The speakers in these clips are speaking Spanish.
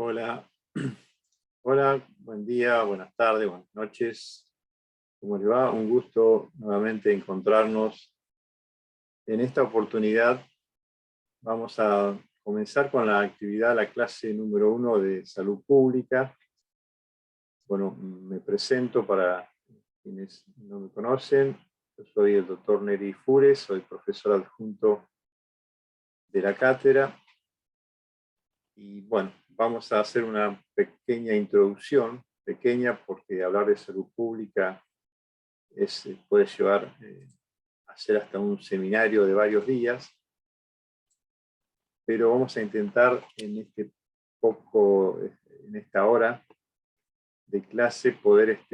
Hola, hola, buen día, buenas tardes, buenas noches. ¿Cómo le va? Un gusto nuevamente encontrarnos. En esta oportunidad vamos a comenzar con la actividad, la clase número 1 de Salud Pública. Bueno, me presento para quienes no me conocen. Yo soy el doctor Neri Fures, soy profesor adjunto de la cátedra. Y bueno, vamos a hacer una pequeña introducción, pequeña porque hablar de salud pública puede llevar a hacer hasta un seminario de varios días, pero vamos a intentar en esta hora de clase poder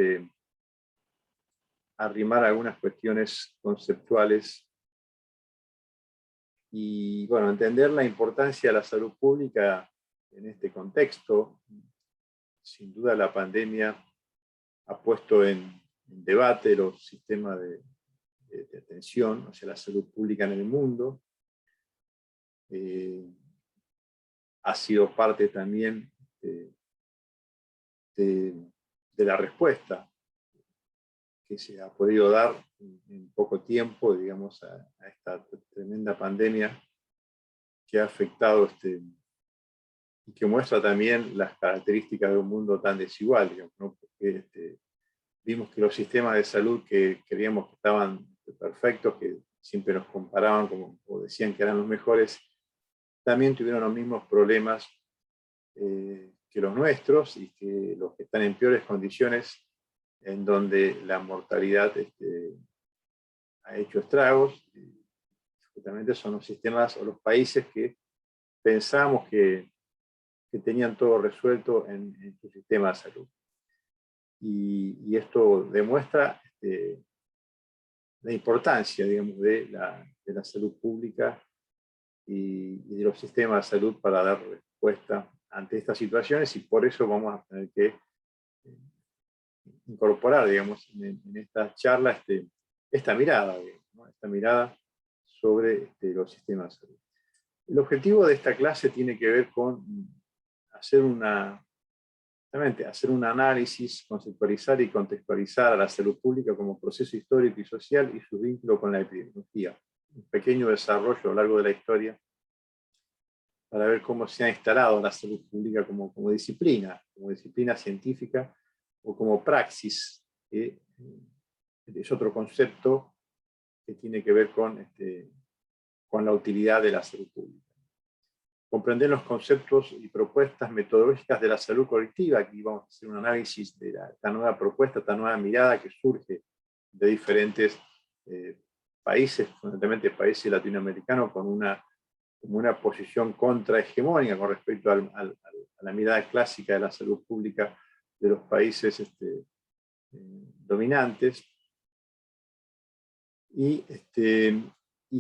arrimar algunas cuestiones conceptuales y bueno, entender la importancia de la salud pública en este contexto. Sin duda la pandemia ha puesto en debate los sistemas de atención hacia la salud pública en el mundo. Ha sido parte también de la respuesta que se ha podido dar en poco tiempo, digamos, a esta tremenda pandemia que ha afectado y que muestra también las características de un mundo tan desigual, digamos, ¿no? Porque vimos que los sistemas de salud que creíamos que estaban perfectos, que siempre nos comparaban o decían que eran los mejores, también tuvieron los mismos problemas que los nuestros y que los que están en peores condiciones, en donde la mortalidad ha hecho estragos. Justamente son los sistemas o los países que pensábamos que tenían todo resuelto en su sistema de salud. Y esto demuestra la importancia, digamos, de la salud pública y de los sistemas de salud para dar respuesta ante estas situaciones, y por eso vamos a tener que incorporar, digamos, en esta charla esta mirada, digamos, ¿no? Esta mirada sobre los sistemas de salud. El objetivo de esta clase tiene que ver con hacer un análisis, conceptualizar y contextualizar a la salud pública como proceso histórico y social y su vínculo con la epidemiología. Un pequeño desarrollo a lo largo de la historia para ver cómo se ha instalado la salud pública como disciplina científica o como praxis, que es otro concepto que tiene que ver con la utilidad de la salud pública. Comprender los conceptos y propuestas metodológicas de la salud colectiva. Aquí vamos a hacer un análisis de esta nueva propuesta, esta nueva mirada que surge de diferentes países, fundamentalmente países latinoamericanos, con una posición contrahegemónica con respecto a la mirada clásica de la salud pública de los países dominantes. Y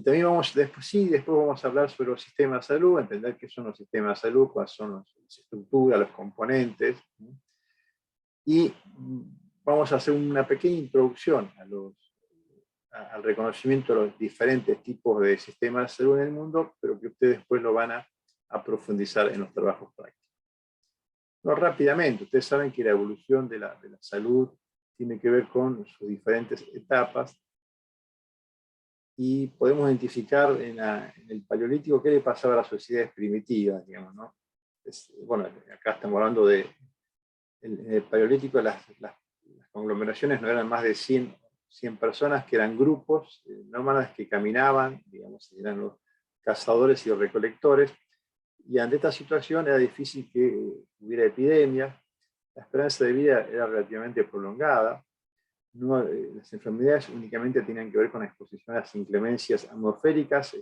también después vamos a hablar sobre los sistemas de salud, entender qué son los sistemas de salud, cuáles son las estructuras, los componentes. Y vamos a hacer una pequeña introducción al reconocimiento de los diferentes tipos de sistemas de salud en el mundo, pero que ustedes después lo van a profundizar en los trabajos prácticos. No, rápidamente, ustedes saben que la evolución de la salud tiene que ver con sus diferentes etapas, y podemos identificar en el Paleolítico qué le pasaba a las sociedades primitivas, digamos, ¿no? Bueno, acá estamos hablando en el Paleolítico las conglomeraciones no eran más de 100 personas, que eran grupos nómadas que caminaban, digamos, eran los cazadores y los recolectores, y ante esta situación era difícil que hubiera epidemias, la esperanza de vida era relativamente prolongada. No, las enfermedades únicamente tenían que ver con la exposición a las inclemencias atmosféricas,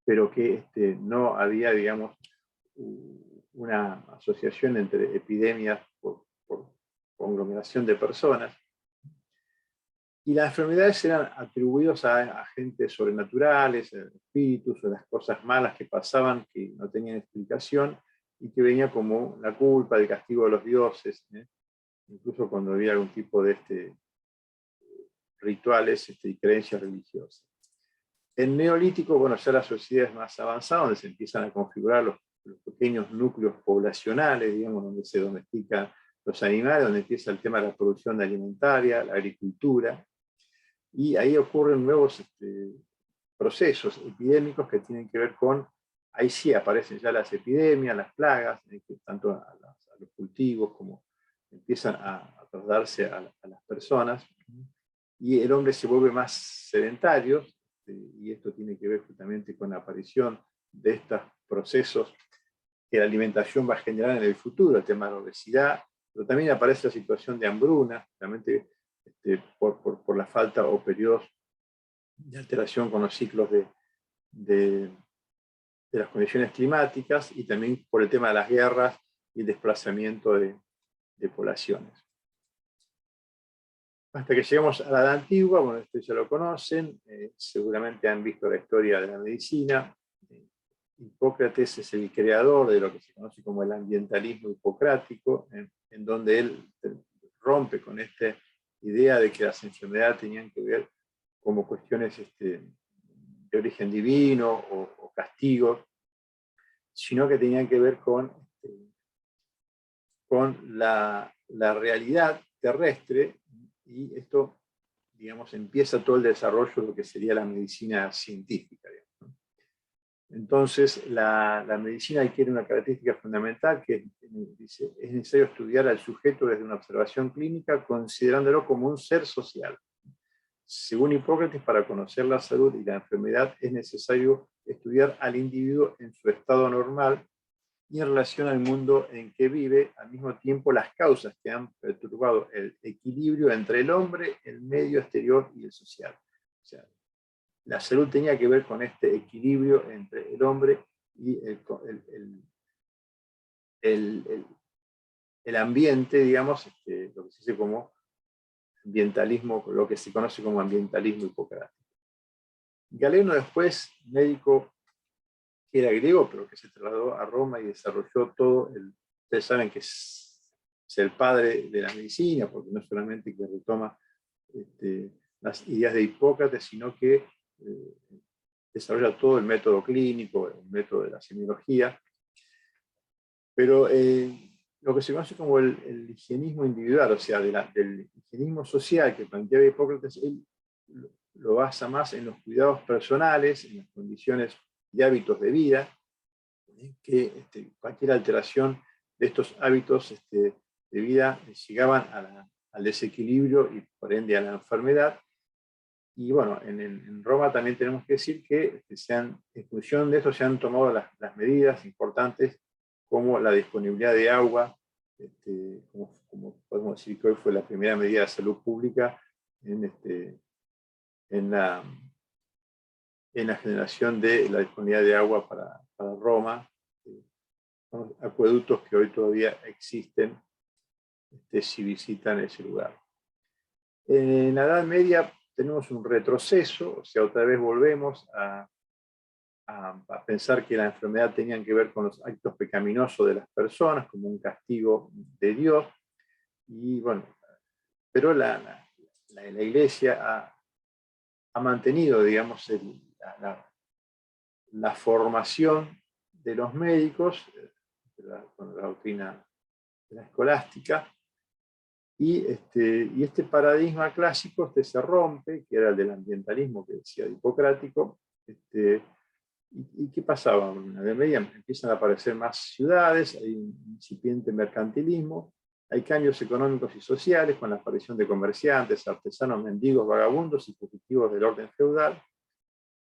pero que no había, digamos, una asociación entre epidemias por conglomeración de personas. Y las enfermedades eran atribuidas a agentes sobrenaturales, a espíritus, o las cosas malas que pasaban que no tenían explicación y que venía como la culpa, el castigo de los dioses, incluso cuando había algún tipo de rituales y creencias religiosas. En Neolítico, bueno, ya las sociedades más avanzadas, donde se empiezan a configurar los los pequeños núcleos poblacionales, digamos, donde se domestican los animales, donde empieza el tema de la producción alimentaria, la agricultura, y ahí ocurren nuevos procesos epidémicos que tienen que ver con, ahí sí aparecen ya las epidemias, las plagas, que tanto a los cultivos como empiezan a trasladarse a las personas, y el hombre se vuelve más sedentario, y esto tiene que ver justamente con la aparición de estos procesos que la alimentación va a generar en el futuro, el tema de la obesidad, pero también aparece la situación de hambruna, realmente por la falta o periodos de alteración con los ciclos de las condiciones climáticas, y también por el tema de las guerras y el desplazamiento de poblaciones. Hasta que llegamos a la Edad Antigua, bueno, esto ya lo conocen, seguramente han visto la historia de la medicina. Hipócrates es el creador de lo que se conoce como el ambientalismo hipocrático, en donde él rompe con esta idea de que las enfermedades tenían que ver como cuestiones de origen divino o castigos, sino que tenían que ver con la realidad terrestre, y esto, digamos, empieza todo el desarrollo de lo que sería la medicina científica. Digamos. Entonces, la medicina adquiere una característica fundamental, que dice, es necesario estudiar al sujeto desde una observación clínica, considerándolo como un ser social. Según Hipócrates, para conocer la salud y la enfermedad es necesario estudiar al individuo en su estado normal y en relación al mundo en que vive, al mismo tiempo las causas que han perturbado el equilibrio entre el hombre, el medio exterior y el social. O sea, la salud tenía que ver con este equilibrio entre el hombre y el ambiente, digamos, lo que se dice como ambientalismo, lo que se conoce como ambientalismo hipocrático. Galeno después, médico que era griego, pero que se trasladó a Roma y desarrolló todo ustedes saben que es el padre de la medicina, porque no solamente que retoma las ideas de Hipócrates, sino que desarrolla todo el método clínico, el método de la semiología. Pero lo que se conoce como el higienismo individual, o sea, del higienismo social que planteaba Hipócrates, él lo basa más en los cuidados personales, en las condiciones y hábitos de vida, que cualquier alteración de estos hábitos de vida llegaban al desequilibrio y por ende a la enfermedad. Y bueno, en Roma también tenemos que decir que en función de esto se han tomado las medidas importantes, como la disponibilidad de agua, como podemos decir que hoy fue la primera medida de salud pública en la generación de la disponibilidad de agua para Roma, acueductos que hoy todavía existen si visitan ese lugar. En la Edad Media tenemos un retroceso, o sea, otra vez volvemos a pensar que la enfermedad tenía que ver con los actos pecaminosos de las personas, como un castigo de Dios, y bueno, pero la Iglesia ha mantenido, digamos, la formación de los médicos, con la doctrina de la escolástica, y este paradigma clásico se rompe, que era el del ambientalismo que decía Hipocrático. ¿Y qué pasaba? En la Edad Media empiezan a aparecer más ciudades, hay un incipiente mercantilismo, hay cambios económicos y sociales con la aparición de comerciantes, artesanos, mendigos, vagabundos y fugitivos del orden feudal,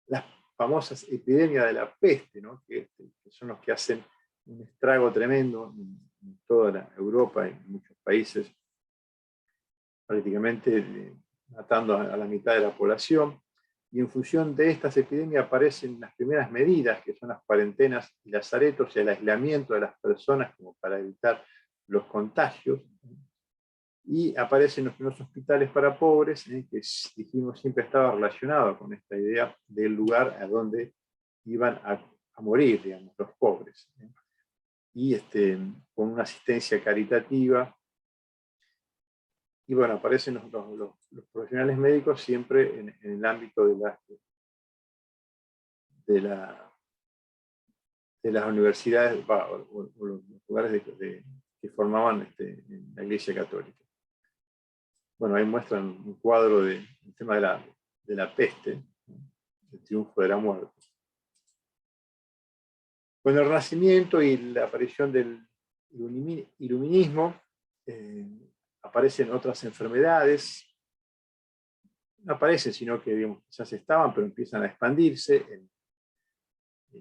las famosas epidemias de la peste, ¿no? que son los que hacen un estrago tremendo en toda la Europa y en muchos países, prácticamente matando a la mitad de la población. Y en función de estas epidemias aparecen las primeras medidas, que son las cuarentenas y lazaretos y el aislamiento de las personas como para evitar los contagios. Y aparecen los primeros hospitales para pobres, que dijimos siempre estaba relacionado con esta idea del lugar a donde iban a morir, digamos, los pobres. Y con una asistencia caritativa. Y bueno, aparecen los profesionales médicos siempre en el ámbito de las universidades, o los lugares que formaban en la Iglesia Católica. Bueno, ahí muestran un cuadro del tema de la peste, el triunfo de la muerte. Con el Renacimiento y la aparición del iluminismo, aparecen otras enfermedades. No aparecen, sino que digamos, ya se estaban, pero empiezan a expandirse.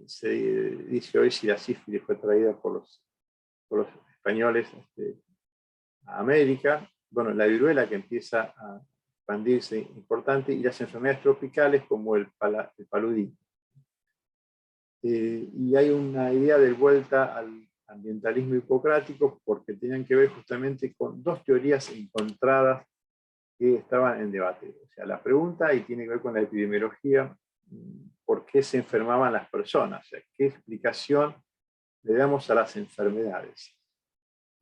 Se dice hoy si la sífilis fue traída por los españoles a América. Bueno, la viruela que empieza a expandirse importante, y las enfermedades tropicales como el paludismo. Y hay una idea de vuelta al ambientalismo hipocrático porque tenían que ver justamente con dos teorías encontradas que estaban en debate. O sea, la pregunta, y tiene que ver con la epidemiología, ¿por qué se enfermaban las personas? O sea, ¿qué explicación le damos a las enfermedades?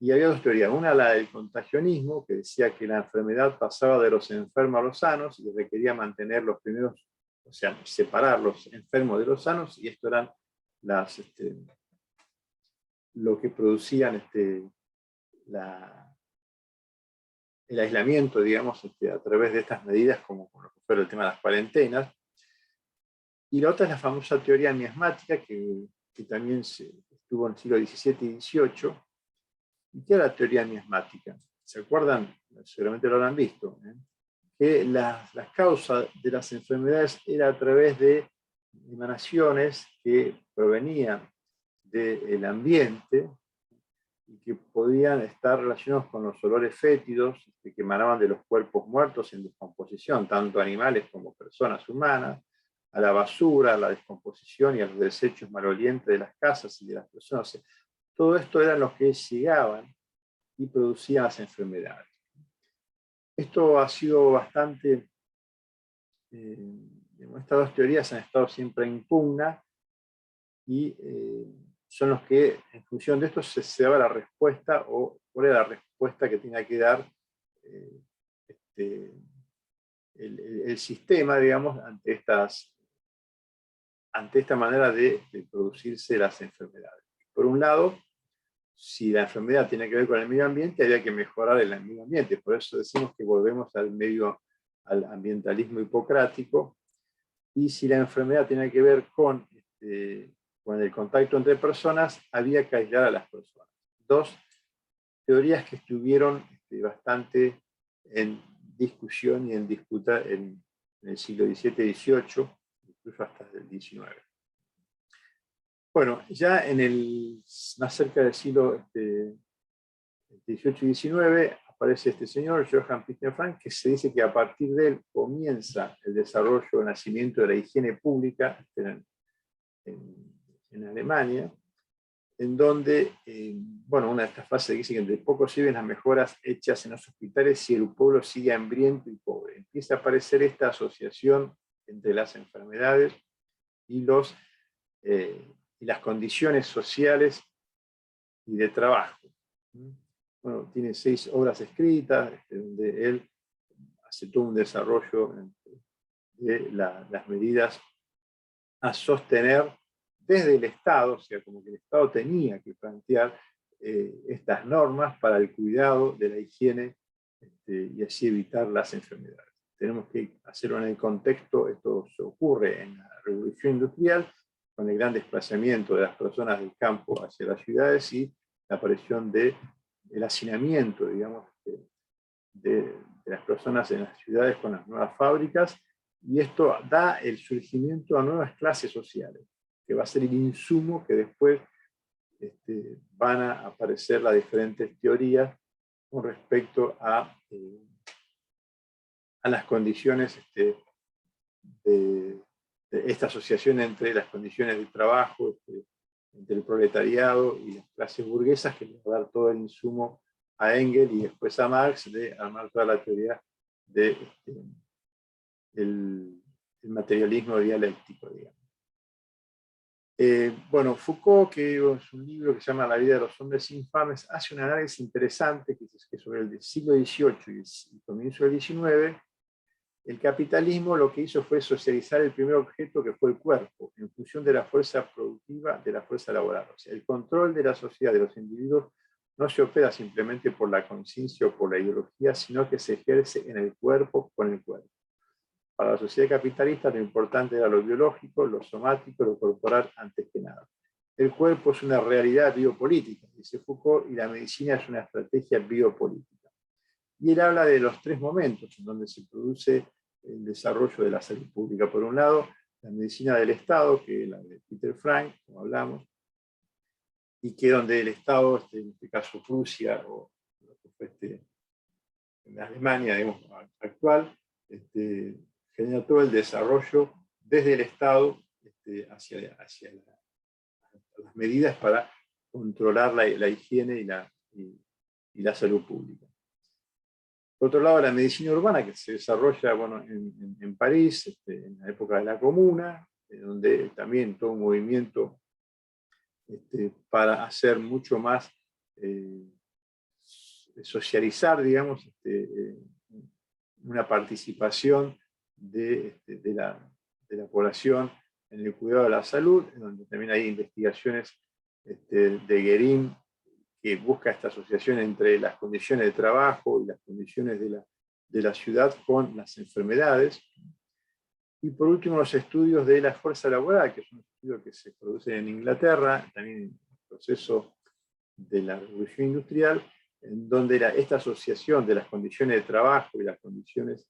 Y había dos teorías. Una, la del contagionismo, que decía que la enfermedad pasaba de los enfermos a los sanos y requería mantener los primeros, o sea, separar los enfermos de los sanos, y esto eran lo que producían el aislamiento, digamos, a través de estas medidas, como lo que fue el tema de las cuarentenas. Y la otra es la famosa teoría miasmática, que también estuvo en el siglo XVII y XVIII. ¿Y qué era la teoría miasmática? ¿Se acuerdan? Seguramente lo habrán visto. Que las causas de las enfermedades eran a través de emanaciones que provenían del ambiente y que podían estar relacionados con los olores fétidos que emanaban de los cuerpos muertos en descomposición, tanto animales como personas humanas, a la basura, a la descomposición y a los desechos malolientes de las casas y de las personas. Todo esto eran los que llegaban y producían las enfermedades. Esto ha sido bastante... estas dos teorías han estado siempre en pugna y son los que, en función de esto, se daba la respuesta, o cuál era la respuesta que tenía que dar el sistema, digamos, ante esta manera de producirse las enfermedades. Por un lado, si la enfermedad tiene que ver con el medio ambiente, había que mejorar el medio ambiente. Por eso decimos que volvemos al ambientalismo hipocrático. Y si la enfermedad tiene que ver con el contacto entre personas, había que aislar a las personas. Dos teorías que estuvieron bastante en discusión y en disputa en el siglo XVII y XVIII, incluso hasta el XIX. Bueno, ya más cerca del siglo XVIII y XIX aparece este señor, Johann Christian Frank, que se dice que a partir de él comienza el desarrollo, el nacimiento de la higiene pública en Alemania, en donde, bueno, una de estas frases dice que entre poco sirven las mejoras hechas en los hospitales si el pueblo sigue hambriento y pobre. Empieza a aparecer esta asociación entre las enfermedades y las condiciones sociales y de trabajo. Bueno, tiene 6 obras escritas, donde él hace todo un desarrollo de las medidas a sostener desde el Estado, o sea, como que el Estado tenía que plantear estas normas para el cuidado de la higiene y así evitar las enfermedades. Tenemos que hacerlo en el contexto, esto se ocurre en la Revolución Industrial, con el gran desplazamiento de las personas del campo hacia las ciudades y la aparición del hacinamiento, digamos, de las personas en las ciudades con las nuevas fábricas, y esto da el surgimiento a nuevas clases sociales, que va a ser el insumo que después van a aparecer las diferentes teorías con respecto a las condiciones de esta asociación entre las condiciones de trabajo, entre el proletariado y las clases burguesas, que le va a dar todo el insumo a Engels y después a Marx de armar toda la teoría del materialismo dialéctico, digamos. Bueno, Foucault, que es un libro que se llama La vida de los hombres infames, hace un análisis interesante que es sobre el siglo XVIII y el comienzo del XIX, El capitalismo lo que hizo fue socializar el primer objeto, que fue el cuerpo, en función de la fuerza productiva, de la fuerza laboral. O sea, el control de la sociedad, de los individuos, no se opera simplemente por la conciencia o por la ideología, sino que se ejerce en el cuerpo con el cuerpo. Para la sociedad capitalista lo importante era lo biológico, lo somático, lo corporal antes que nada. El cuerpo es una realidad biopolítica, dice Foucault, y la medicina es una estrategia biopolítica. Y él habla de los tres momentos en donde se produce el desarrollo de la salud pública. Por un lado, la medicina del Estado, que es la de Peter Frank, como hablamos, y que donde el Estado, en este caso Rusia, o en Alemania, digamos, actual, genera todo el desarrollo desde el Estado hacia las medidas para controlar la higiene y la salud pública. Por otro lado, la medicina urbana, que se desarrolla en París, en la época de la Comuna, donde también todo un movimiento para hacer mucho más, socializar, digamos, una participación de la población en el cuidado de la salud, en donde también hay investigaciones de Guérin, que busca esta asociación entre las condiciones de trabajo y las condiciones de la ciudad con las enfermedades. Y por último, los estudios de la fuerza laboral, que es un estudio que se produce en Inglaterra, también en el proceso de la revolución industrial, en donde esta asociación de las condiciones de trabajo y las condiciones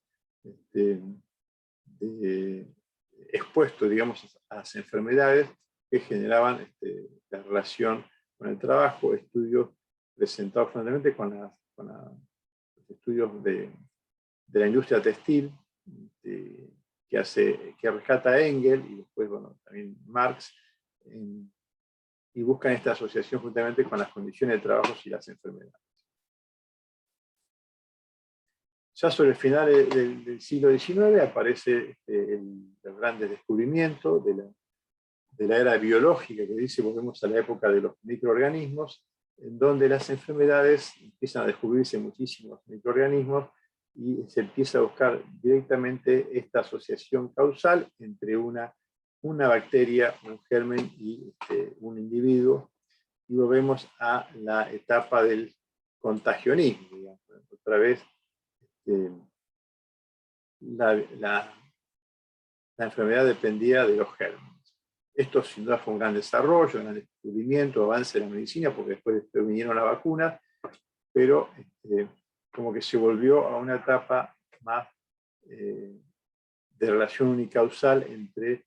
expuestos, digamos, a las enfermedades que generaban la relación con el trabajo, estudios presentados fundamentalmente con los estudios de la industria textil, que rescata Engels y después también Marx, y buscan esta asociación juntamente con las condiciones de trabajo y las enfermedades. Ya sobre el final del siglo XIX aparece el gran descubrimiento de la era biológica, que dice, volvemos a la época de los microorganismos, en donde las enfermedades empiezan a descubrirse muchísimos microorganismos y se empieza a buscar directamente esta asociación causal entre una bacteria, un germen y un individuo, y volvemos a la etapa del contagionismo, digamos. Otra vez, la enfermedad dependía de los gérmenes. Esto sin duda fue un gran desarrollo, un gran descubrimiento, avance de la medicina, porque después vinieron las vacunas, pero como que se volvió a una etapa más de relación unicausal entre,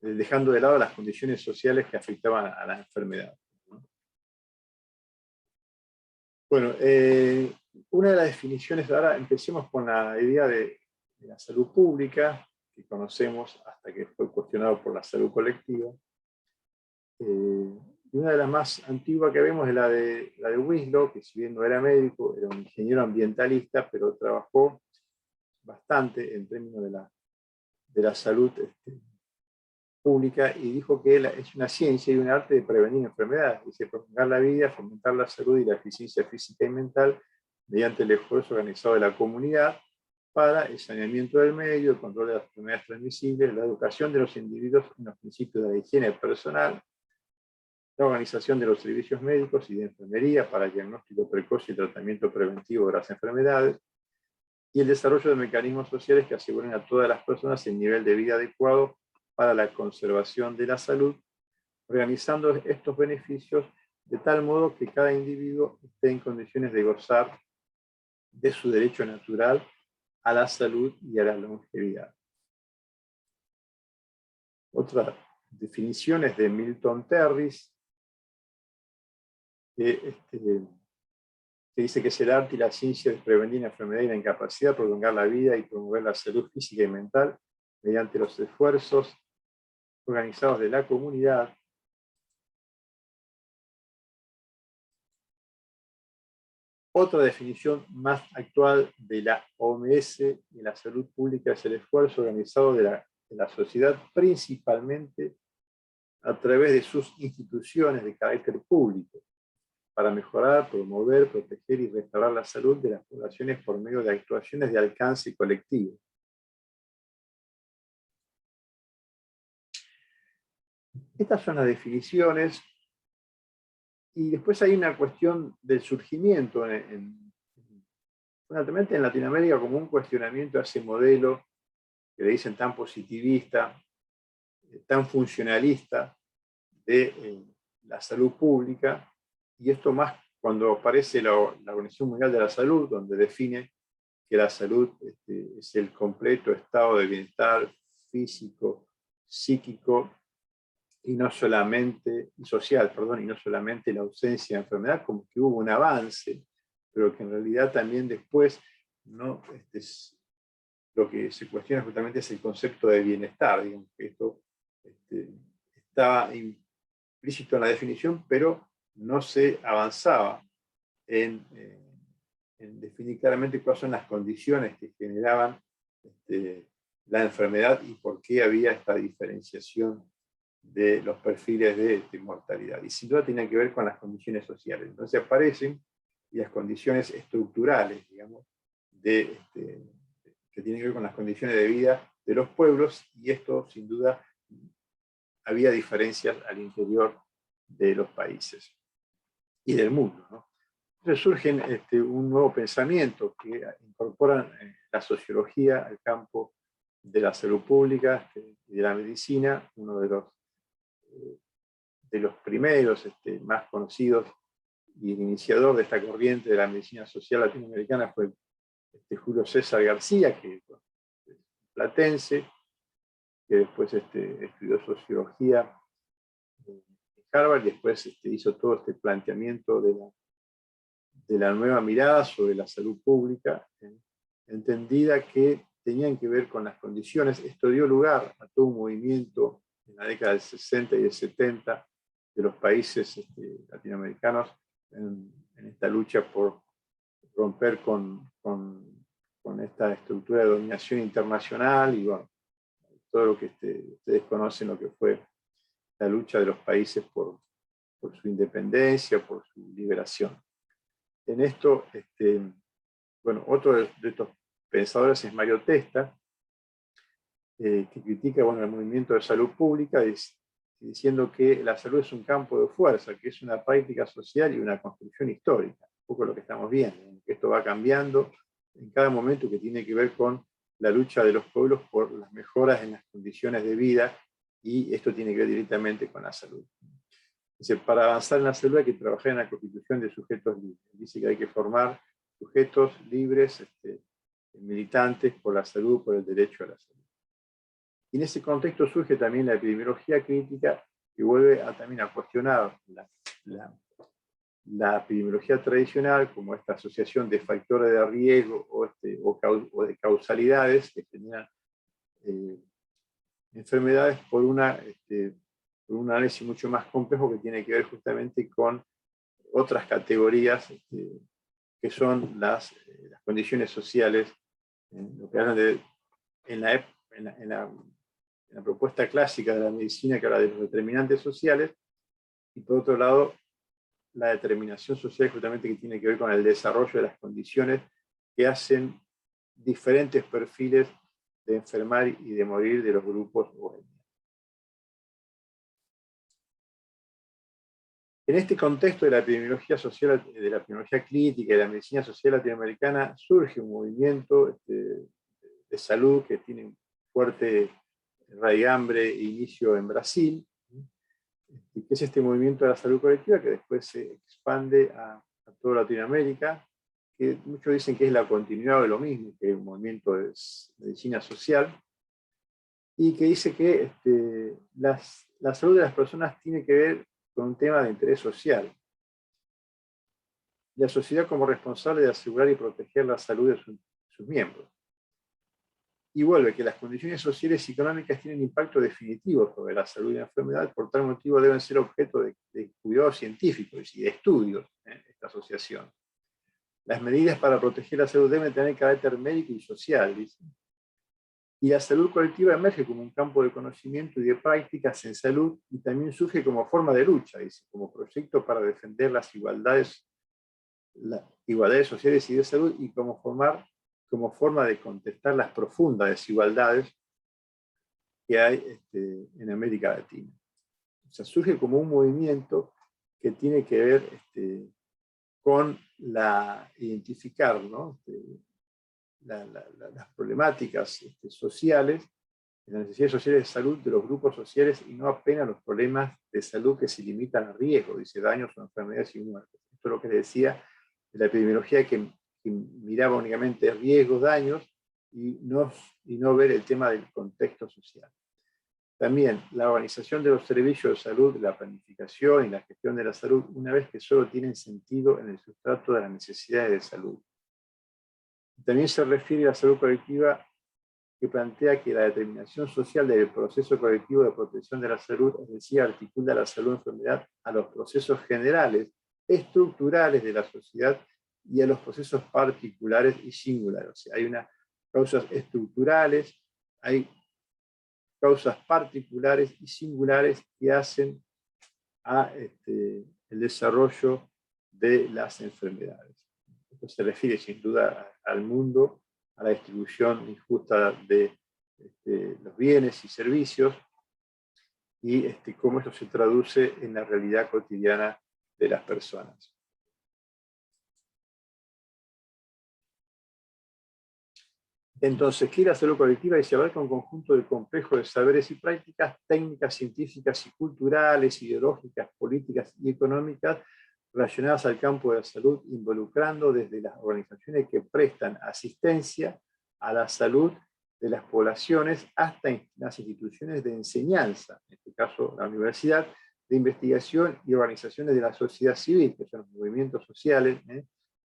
dejando de lado las condiciones sociales que afectaban a la enfermedad. Bueno, una de las definiciones, ahora empecemos con la idea de la salud pública, que conocemos hasta que fue cuestionado por la salud colectiva. Y una de las más antiguas que vemos es la de Winslow, que si bien no era médico, era un ingeniero ambientalista, pero trabajó bastante en términos de la salud pública, y dijo que es una ciencia y un arte de prevenir enfermedades, dice, prolongar la vida, fomentar la salud y la eficiencia física y mental mediante el esfuerzo organizado de la comunidad para el saneamiento del medio, el control de las enfermedades transmisibles, la educación de los individuos en los principios de la higiene personal, la organización de los servicios médicos y de enfermería para el diagnóstico precoz y tratamiento preventivo de las enfermedades, y el desarrollo de mecanismos sociales que aseguren a todas las personas el nivel de vida adecuado para la conservación de la salud, organizando estos beneficios de tal modo que cada individuo esté en condiciones de gozar de su derecho natural a la salud y a la longevidad. Otra definición es de Milton Terris, que dice que es el arte y la ciencia de prevenir la enfermedad y la incapacidad, prolongar la vida y promover la salud física y mental mediante los esfuerzos organizados de la comunidad. Otra definición más actual de la OMS y la salud pública es el esfuerzo organizado de la sociedad, principalmente a través de sus instituciones de carácter público, para mejorar, promover, proteger y restaurar la salud de las poblaciones por medio de actuaciones de alcance colectivo. Estas son las definiciones, y después hay una cuestión del surgimiento, fundamentalmente en Latinoamérica, como un cuestionamiento a ese modelo que le dicen tan positivista, tan funcionalista de la salud pública, y esto más cuando aparece la Organización Mundial de la Salud, donde define que la salud es el completo estado de bienestar físico, psíquico, y no solamente, social, perdón, y no solamente la ausencia de enfermedad, como que hubo un avance, pero que en realidad también después no, lo que se cuestiona justamente es el concepto de bienestar, digamos que esto estaba implícito en la definición, pero no se avanzaba en definir claramente cuáles son las condiciones que generaban la enfermedad y por qué había esta diferenciación de los perfiles de mortalidad. Y sin duda tiene que ver con las condiciones sociales. Entonces aparecen y las condiciones estructurales, digamos, que tienen que ver con las condiciones de vida de los pueblos, y esto sin duda había diferencias al interior de los países y del mundo, ¿no? Entonces surge un nuevo pensamiento que incorpora la sociología al campo de la salud pública y de la medicina. Uno de los primeros, más conocidos y el iniciador de esta corriente de la medicina social latinoamericana fue Julio César García, que es platense, que después estudió sociología en Harvard y después hizo todo este planteamiento de la nueva mirada sobre la salud pública, entendida que tenían que ver con las condiciones. Esto dio lugar a todo un movimiento en la década del 60 y del 70 de los países latinoamericanos en esta lucha por romper con esta estructura de dominación internacional y bueno, todo lo que ustedes conocen, lo que fue la lucha de los países por su independencia, por su liberación. En esto, bueno, otro de estos pensadores es Mario Testa, que critica, bueno, el movimiento de salud pública, diciendo que la salud es un campo de fuerza, que es una práctica social y una construcción histórica. Un poco lo que estamos viendo, que esto va cambiando en cada momento, que tiene que ver con la lucha de los pueblos por las mejoras en las condiciones de vida, y esto tiene que ver directamente con la salud. Dice, para avanzar en la salud hay que trabajar en la constitución de sujetos libres. Dice que hay que formar sujetos libres, militantes por la salud, por el derecho a la salud. Y en ese contexto surge también la epidemiología crítica, que vuelve también a cuestionar la epidemiología tradicional como esta asociación de factores de riesgo o de causalidades que generan enfermedades por un análisis mucho más complejo que tiene que ver justamente con otras categorías que son las condiciones sociales, lo que hablan en la propuesta clásica de la medicina, que habla de los determinantes sociales, y por otro lado, la determinación social justamente que tiene que ver con el desarrollo de las condiciones que hacen diferentes perfiles de enfermar y de morir de los grupos o etnias. En este contexto de la epidemiología social, de la epidemiología clínica y de la medicina social latinoamericana, surge un movimiento de salud que tiene un fuerte raigambre e inicio en Brasil, que es este movimiento de la salud colectiva que después se expande a toda Latinoamérica, que muchos dicen que es la continuidad de lo mismo, que es un movimiento de medicina social, y que dice que la salud de las personas tiene que ver con un tema de interés social. La sociedad como responsable de asegurar y proteger la salud de sus miembros. Y vuelve que las condiciones sociales y económicas tienen impacto definitivo sobre la salud y la enfermedad, por tal motivo deben ser objeto de cuidados científicos y de estudios en esta asociación. Las medidas para proteger la salud deben tener carácter médico y social, dice. Y la salud colectiva emerge como un campo de conocimiento y de prácticas en salud, y también surge como forma de lucha, dice, como proyecto para defender las igualdades sociales y de salud, y como forma de contestar las profundas desigualdades que hay en América Latina. sea, surge como un movimiento que tiene que ver con identificar, ¿no? Las problemáticas sociales, las necesidades sociales de salud de los grupos sociales y no apenas los problemas de salud que se limitan a riesgo, dice daños o enfermedades y muertes. Esto es lo que decía de la epidemiología que miraba únicamente riesgos, daños y no ver el tema del contexto social. También la organización de los servicios de salud, la planificación y la gestión de la salud, una vez que solo tienen sentido en el sustrato de las necesidades de salud. También se refiere a la salud colectiva, que plantea que la determinación social del proceso colectivo de protección de la salud, es decir, articula la salud-enfermedad a los procesos generales, estructurales de la sociedad y a los procesos particulares y singulares. O sea, hay unas causas estructurales, hay causas particulares y singulares que hacen a el desarrollo de las enfermedades. Esto se refiere sin duda al mundo, a la distribución injusta de los bienes y servicios y cómo esto se traduce en la realidad cotidiana de las personas. Entonces, ¿qué es la salud colectiva? Y se abarca un conjunto de complejos de saberes y prácticas, técnicas, científicas y culturales, ideológicas, políticas y económicas relacionadas al campo de la salud, involucrando desde las organizaciones que prestan asistencia a la salud de las poblaciones hasta las instituciones de enseñanza, en este caso la universidad, de investigación y organizaciones de la sociedad civil, que son los movimientos sociales,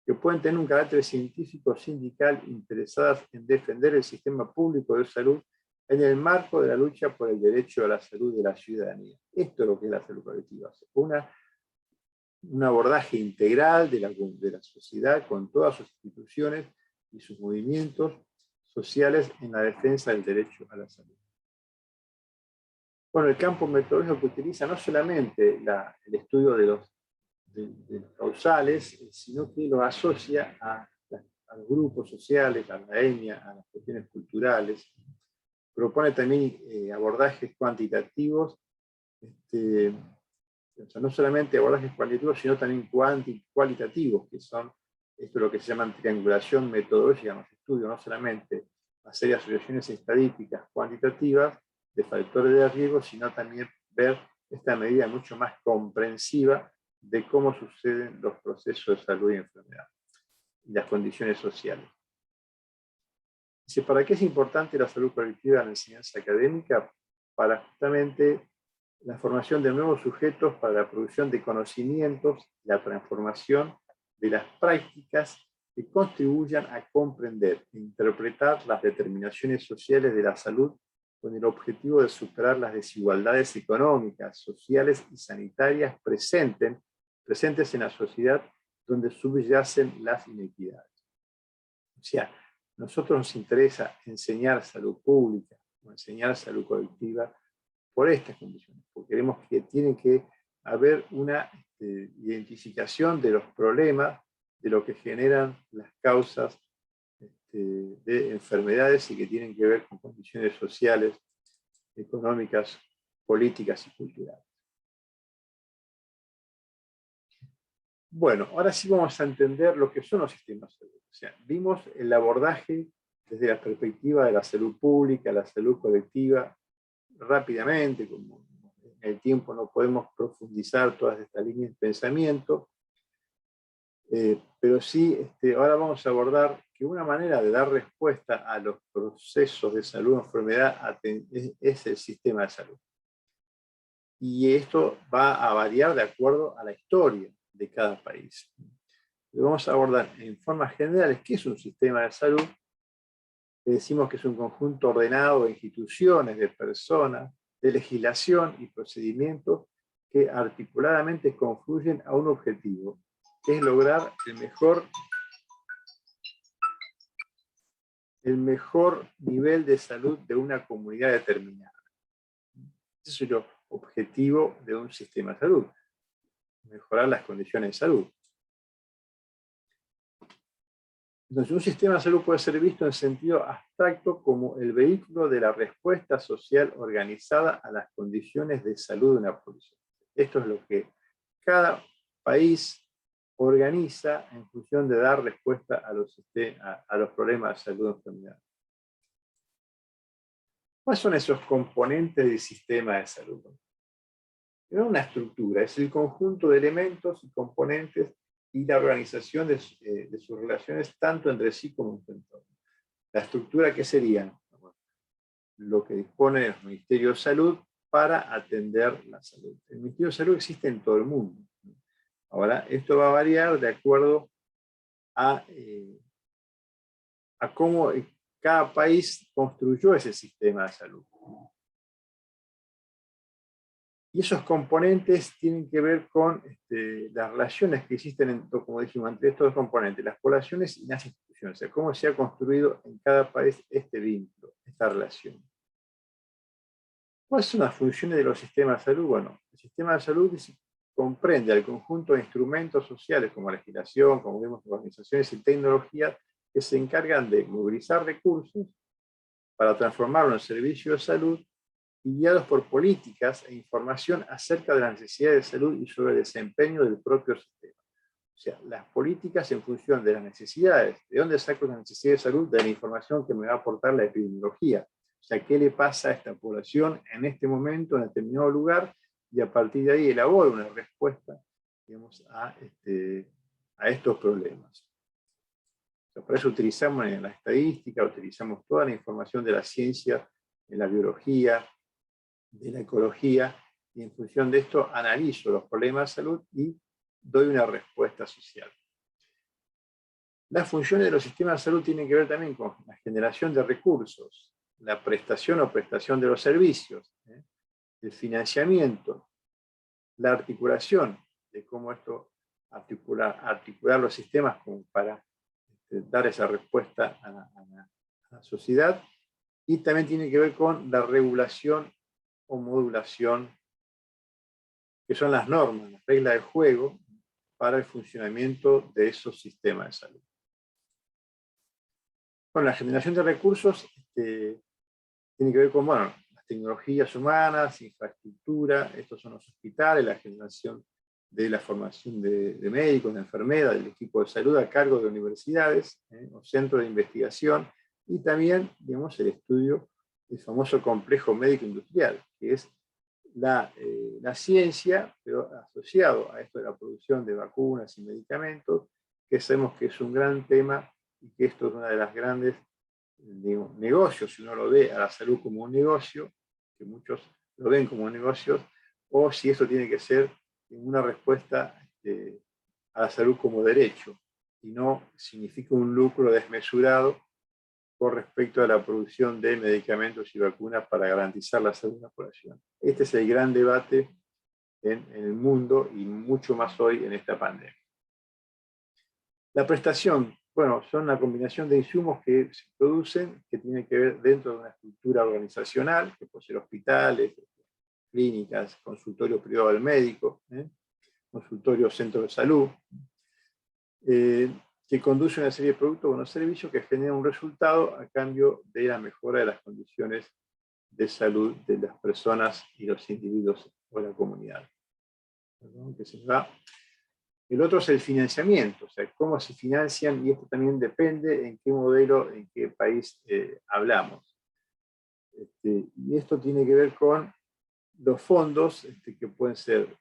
que pueden tener un carácter científico sindical interesadas en defender el sistema público de salud en el marco de la lucha por el derecho a la salud de la ciudadanía. Esto es lo que es la salud colectiva. Un abordaje integral de la sociedad con todas sus instituciones y sus movimientos sociales en la defensa del derecho a la salud. Bueno, el campo metodológico que utiliza no solamente el estudio de los causales, sino que lo asocia a los grupos sociales, a la etnia, a las cuestiones culturales. Propone también abordajes cuantitativos, o sea, no solamente abordajes cuantitativos, sino también cualitativos, que son esto es lo que se llama triangulación metodológica en los estudios, no solamente hacer asociaciones estadísticas cuantitativas de factores de riesgo, sino también ver esta medida mucho más comprensiva de cómo suceden los procesos de salud y enfermedad y las condiciones sociales. Dice, ¿para qué es importante la salud colectiva en la enseñanza académica? Para justamente la formación de nuevos sujetos para la producción de conocimientos, la transformación de las prácticas que contribuyan a comprender e interpretar las determinaciones sociales de la salud con el objetivo de superar las desigualdades económicas, sociales y sanitarias presentes en la sociedad donde subyacen las inequidades. O sea, a nosotros nos interesa enseñar salud pública o enseñar salud colectiva por estas condiciones, porque queremos que tiene que haber una identificación de los problemas, de lo que generan las causas de enfermedades y que tienen que ver con condiciones sociales, económicas, políticas y culturales. Bueno, ahora sí vamos a entender lo que son los sistemas de salud. O sea, vimos el abordaje desde la perspectiva de la salud pública, la salud colectiva, rápidamente, como en el tiempo no podemos profundizar todas estas líneas de pensamiento, pero sí, ahora vamos a abordar que una manera de dar respuesta a los procesos de salud o enfermedad es el sistema de salud. Y esto va a variar de acuerdo a la historia de cada país. Vamos a abordar en formas generales qué es un sistema de salud. Decimos que es un conjunto ordenado de instituciones, de personas, de legislación y procedimientos que articuladamente confluyen a un objetivo, que es lograr el mejor nivel de salud de una comunidad determinada. Ese es el objetivo de un sistema de salud, mejorar las condiciones de salud. Entonces, un sistema de salud puede ser visto en sentido abstracto como el vehículo de la respuesta social organizada a las condiciones de salud de una población. Esto es lo que cada país organiza en función de dar respuesta a los problemas de salud y enfermedad. ¿Cuáles son esos componentes del sistema de salud? Es una estructura, es el conjunto de elementos y componentes y la organización de sus relaciones tanto entre sí como en su entorno. La estructura, ¿qué sería? Lo que dispone el Ministerio de Salud para atender la salud. El Ministerio de Salud existe en todo el mundo. Ahora, esto va a variar de acuerdo a cómo cada país construyó ese sistema de salud. Y esos componentes tienen que ver con las relaciones que existen, como dijimos, entre estos dos componentes, las poblaciones y las instituciones, o sea, cómo se ha construido en cada país este vínculo, esta relación. ¿Cuáles son las funciones de los sistemas de salud? Bueno, el sistema de salud comprende al conjunto de instrumentos sociales como legislación, como vemos, organizaciones y tecnologías que se encargan de movilizar recursos para transformarlo en servicio de salud y guiados por políticas e información acerca de las necesidades de salud y sobre el desempeño del propio sistema. O sea, las políticas en función de las necesidades, ¿de dónde saco las necesidades de salud? De la información que me va a aportar la epidemiología. O sea, ¿qué le pasa a esta población en este momento, en determinado lugar? Y a partir de ahí elaboro una respuesta, digamos, a estos problemas. O sea, por eso utilizamos en la estadística, utilizamos toda la información de la ciencia, de la biología, de la ecología, y en función de esto analizo los problemas de salud y doy una respuesta social. Las funciones de los sistemas de salud tienen que ver también con la generación de recursos, la prestación o prestación de los servicios, el financiamiento, la articulación de cómo esto articular los sistemas como para dar esa respuesta a la sociedad, y también tiene que ver con la regulación o modulación, que son las normas, las reglas de juego para el funcionamiento de esos sistemas de salud. Bueno, la generación de recursos tiene que ver con, bueno, las tecnologías humanas, infraestructura, estos son los hospitales, la generación de la formación de médicos, de enfermeras, del equipo de salud a cargo de universidades o centros de investigación, y también, digamos, el estudio del famoso complejo médico-industrial, que es la ciencia, pero asociado a esto de la producción de vacunas y medicamentos, que sabemos que es un gran tema y que esto es una de las grandes negocios, si uno lo ve a la salud como un negocio, que muchos lo ven como un negocio, o si eso tiene que ser una respuesta a la salud como derecho, y no significa un lucro desmesurado con respecto a la producción de medicamentos y vacunas para garantizar la salud de la población. Este es el gran debate en el mundo y mucho más hoy en esta pandemia. La prestación, bueno, son una combinación de insumos que se producen, que tienen que ver dentro de una estructura organizacional, que puede ser hospitales, clínicas, consultorio privado del médico, consultorio centro de salud, que conduce una serie de productos o servicios que generan un resultado a cambio de la mejora de las condiciones de salud de las personas y los individuos o la comunidad. Perdón, que se va. El otro es el financiamiento, o sea, cómo se financian, y esto también depende en qué modelo, en qué país hablamos. Y esto tiene que ver con los fondos que pueden ser,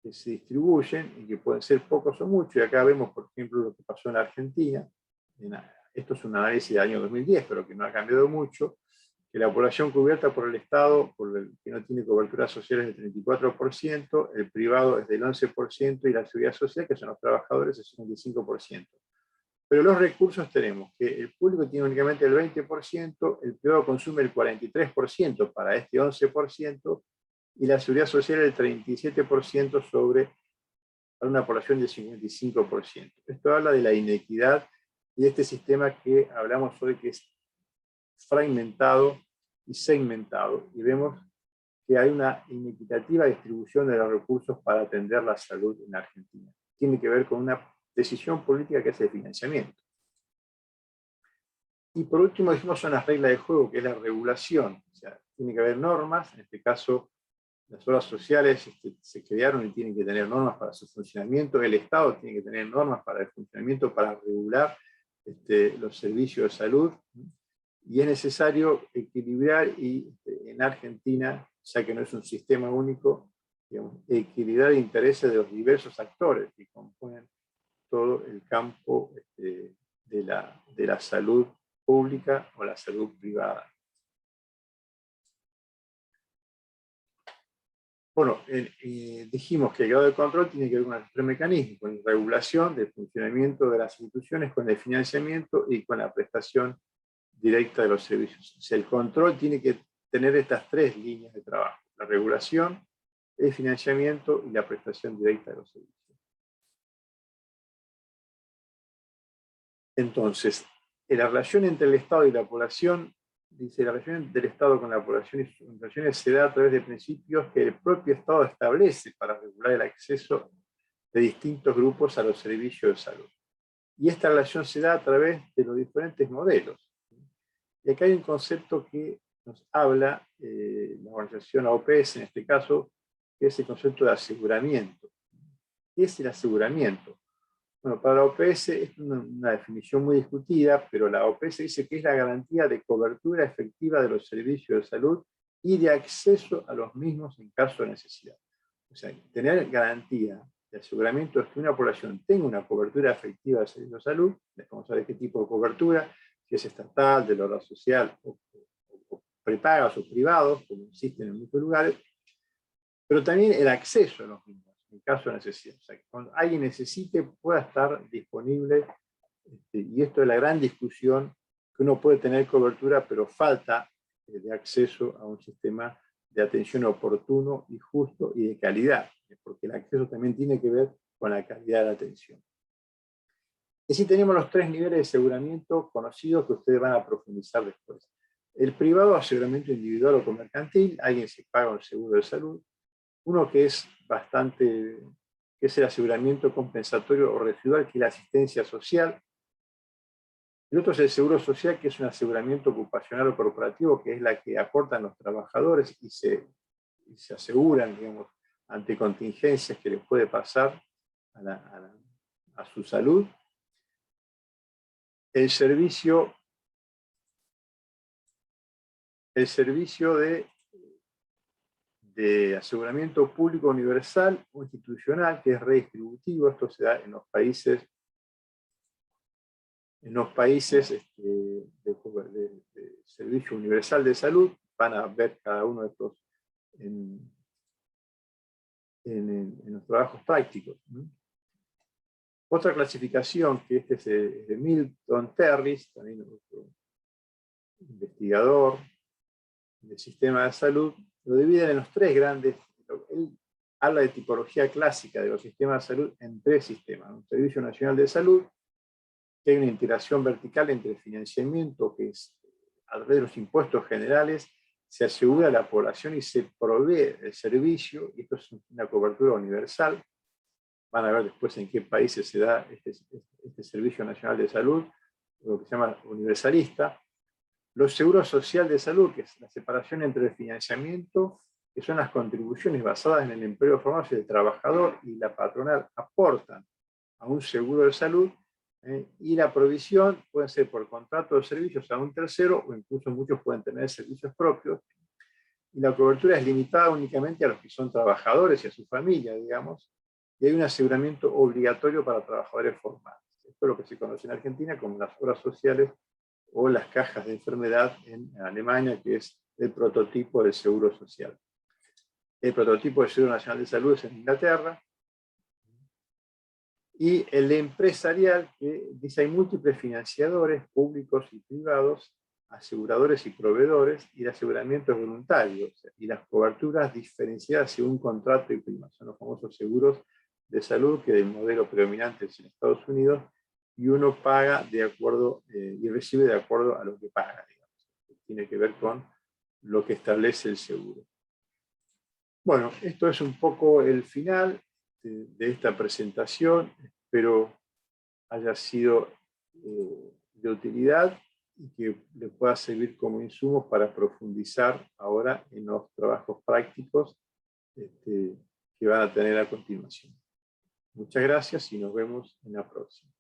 que se distribuyen y que pueden ser pocos o muchos, y acá vemos, por ejemplo, lo que pasó en Argentina. Esto es un análisis del año 2010, pero que no ha cambiado mucho, que la población cubierta por el Estado, que no tiene cobertura social, es del 34%, el privado es del 11%, y la seguridad social, que son los trabajadores, es el 55%. Pero los recursos tenemos que el público tiene únicamente el 20%, el privado consume el 43% para este 11%, y la seguridad social el 37% para una población del 55%. Esto habla de la inequidad y de este sistema que hablamos hoy, que es fragmentado y segmentado, y vemos que hay una inequitativa distribución de los recursos para atender la salud en Argentina. Tiene que ver con una decisión política que es el financiamiento. Y por último dijimos son las reglas de juego, que es la regulación. O sea, tiene que haber normas, en este caso las obras sociales se crearon y tienen que tener normas para su funcionamiento, el Estado tiene que tener normas para el funcionamiento, para regular los servicios de salud, y es necesario equilibrar y en Argentina, ya que no es un sistema único, digamos, equilibrar intereses de los diversos actores que componen todo el campo de la salud pública o la salud privada. Bueno, dijimos que el grado de control tiene que ver con los tres mecanismos, con la regulación del funcionamiento de las instituciones, con el financiamiento y con la prestación directa de los servicios. O sea, el control tiene que tener estas tres líneas de trabajo: la regulación, el financiamiento y la prestación directa de los servicios. Entonces, la relación entre el Estado y la población, dice, la relación del Estado con la población y sus organizaciones se da a través de principios que el propio Estado establece para regular el acceso de distintos grupos a los servicios de salud. Y esta relación se da a través de los diferentes modelos. Y acá hay un concepto que nos habla la organización OPS, en este caso, que es el concepto de aseguramiento. ¿Qué es el aseguramiento? Bueno, para la OPS es una definición muy discutida, pero la OPS dice que es la garantía de cobertura efectiva de los servicios de salud y de acceso a los mismos en caso de necesidad. O sea, tener garantía de aseguramiento es que una población tenga una cobertura efectiva de servicios de salud, vamos a ver qué tipo de cobertura, si es estatal, de la obra social, o prepagas o privados, como existen en muchos lugares, pero también el acceso a los mismos en caso de necesidad. O sea, que cuando alguien necesite pueda estar disponible, y esto es la gran discusión, que uno puede tener cobertura, pero falta de acceso a un sistema de atención oportuno y justo y de calidad, porque el acceso también tiene que ver con la calidad de la atención. Y así tenemos los tres niveles de aseguramiento conocidos que ustedes van a profundizar después. El privado, aseguramiento individual o mercantil, alguien se paga un seguro de salud. Uno que es que es el aseguramiento compensatorio o residual, que es la asistencia social. El otro es el seguro social, que es un aseguramiento ocupacional o corporativo, que es la que aportan los trabajadores y se aseguran, digamos, ante contingencias que les puede pasar a su salud. El servicio de aseguramiento público universal o institucional, que es redistributivo. Esto se da en los países de servicio universal de salud. Van a ver cada uno de estos en los trabajos prácticos. Otra clasificación, que es de Milton Terris, también otro investigador del sistema de salud, lo dividen en los tres grandes. Él habla de tipología clásica de los sistemas de salud en tres sistemas: un Servicio Nacional de Salud, que hay una integración vertical entre el financiamiento, que es a través de los impuestos generales, se asegura a la población y se provee el servicio, y esto es una cobertura universal. Van a ver después en qué países se da este Servicio Nacional de Salud, lo que se llama universalista. Los seguros social de salud, que es la separación entre el financiamiento, que son las contribuciones basadas en el empleo formal del trabajador y la patronal, aportan a un seguro de salud, y la provisión puede ser por contrato de servicios a un tercero, o incluso muchos pueden tener servicios propios, y la cobertura es limitada únicamente a los que son trabajadores y a su familia, digamos, y hay un aseguramiento obligatorio para trabajadores formales. Esto es lo que se conoce en Argentina como las obras sociales o las cajas de enfermedad en Alemania, que es el prototipo del seguro social. El prototipo del Seguro Nacional de Salud es en Inglaterra. Y el empresarial, que dice hay múltiples financiadores públicos y privados, aseguradores y proveedores, y el aseguramiento es voluntario, y las coberturas diferenciadas según contrato y prima. Son los famosos seguros de salud, que el modelo predominante es en Estados Unidos, y uno paga de acuerdo y recibe de acuerdo a lo que paga, digamos. Tiene que ver con lo que establece el seguro. Bueno, esto es un poco el final de esta presentación. Espero haya sido de utilidad, y que le pueda servir como insumos para profundizar ahora en los trabajos prácticos que van a tener a continuación. Muchas gracias y nos vemos en la próxima.